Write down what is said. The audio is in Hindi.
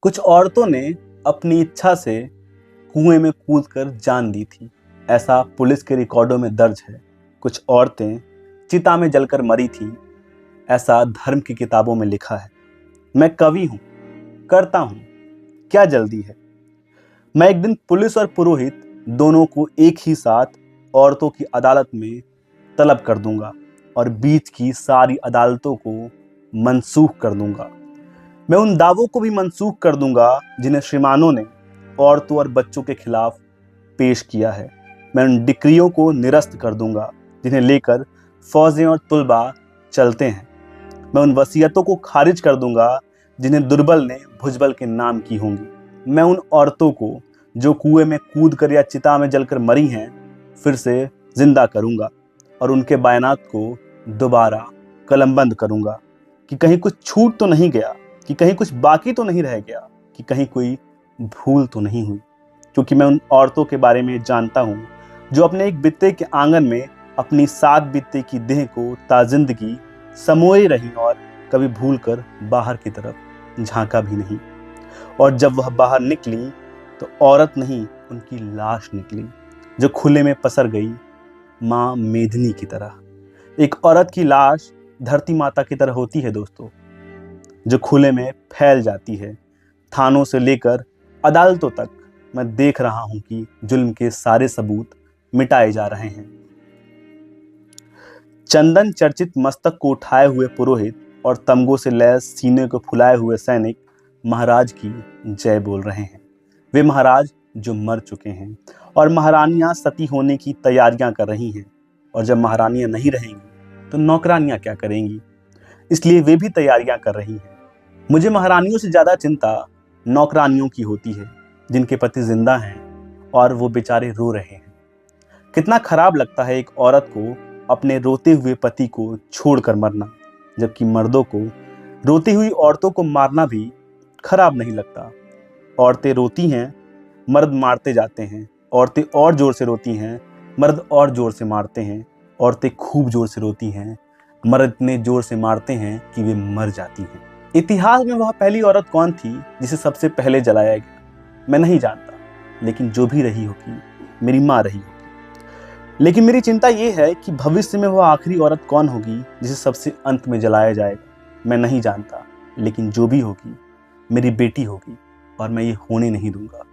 कुछ औरतों ने अपनी इच्छा से कुएं में कूदकर जान दी थी। ऐसा पुलिस के रिकॉर्डों में दर्ज है। कुछ औरतें चिता में जलकर मरी थीं। ऐसा धर्म की किताबों में लिखा है। मैं कवि हूं, करता हूं, क्या जल्दी है। मैं एक दिन पुलिस और पुरोहित दोनों को एक ही साथ औरतों की अदालत में तलब कर दूंगा और बीच की सारी अदालतों को मनसूख कर दूंगा। मैं उन दावों को भी मनसूख कर दूंगा जिन्हें श्रीमानों ने औरतों और बच्चों के खिलाफ पेश किया है। मैं उन डिक्रियों को निरस्त कर दूंगा जिन्हें लेकर फौजें और तुलबा चलते हैं। मैं उन वसीयतों को खारिज कर दूंगा जिन्हें दुर्बल ने भुजबल के नाम की होंगी। मैं उन औरतों को जो कुएं में कूदकर या चिता में जलकर मरी हैं फिर से जिंदा करूंगा और उनके बयानात को दोबारा कलमबंद करूंगा कि कहीं कुछ छूट तो नहीं गया, कि कहीं कुछ बाकी तो नहीं रह गया, कि कहीं कोई भूल तो नहीं हुई। क्योंकि मैं उन औरतों के बारे में जानता हूं जो अपने एक बित्ते के आंगन में अपनी 7 बित्ते की देह को ताजिंदगी समोए रही और कभी भूलकर बाहर की तरफ झांका भी नहीं। और जब वह बाहर निकली तो औरत नहीं, उनकी लाश निकली जो खुले में पसर गई माँ मेदिनी की तरह। एक औरत की लाश धरती माता की तरह होती है दोस्तों, जो खुले में फैल जाती है। थानों से लेकर अदालतों तक मैं देख रहा हूं कि जुल्म के सारे सबूत मिटाए जा रहे हैं। चंदन चर्चित मस्तक को उठाए हुए पुरोहित और तमगों से लैस सीने को फुलाए हुए सैनिक महाराज की जय बोल रहे हैं। वे महाराज जो मर चुके हैं और महारानियां सती होने की तैयारियां कर रही हैं। और जब महारानियां नहीं रहेंगी तो नौकरानियां क्या करेंगी, इसलिए वे भी तैयारियां कर रही हैं। मुझे महारानियों से ज्यादा चिंता नौकरानियों की होती है जिनके पति जिंदा हैं और वो बेचारे रो रहे हैं। कितना खराब लगता है एक औरत को अपने रोते हुए पति को छोड़कर मरना, जबकि मर्दों को रोती हुई औरतों को मारना भी खराब नहीं लगता। औरतें रोती हैं, मर्द मारते जाते हैं। औरतें और जोर से रोती हैं, मर्द और जोर से मारते हैं। औरतें खूब जोर से रोती हैं, मर्द इतने जोर से मारते हैं कि वे मर जाती हैं। इतिहास में वह पहली औरत कौन थी जिसे सबसे पहले जलाया गया, मैं नहीं जानता, लेकिन जो भी रही होगी मेरी माँ रही होगी। लेकिन मेरी चिंता यह है कि भविष्य में वह आखिरी औरत कौन होगी जिसे सबसे अंत में जलाया जाएगा। मैं नहीं जानता, लेकिन जो भी होगी मेरी बेटी होगी और मैं ये होने नहीं दूंगा।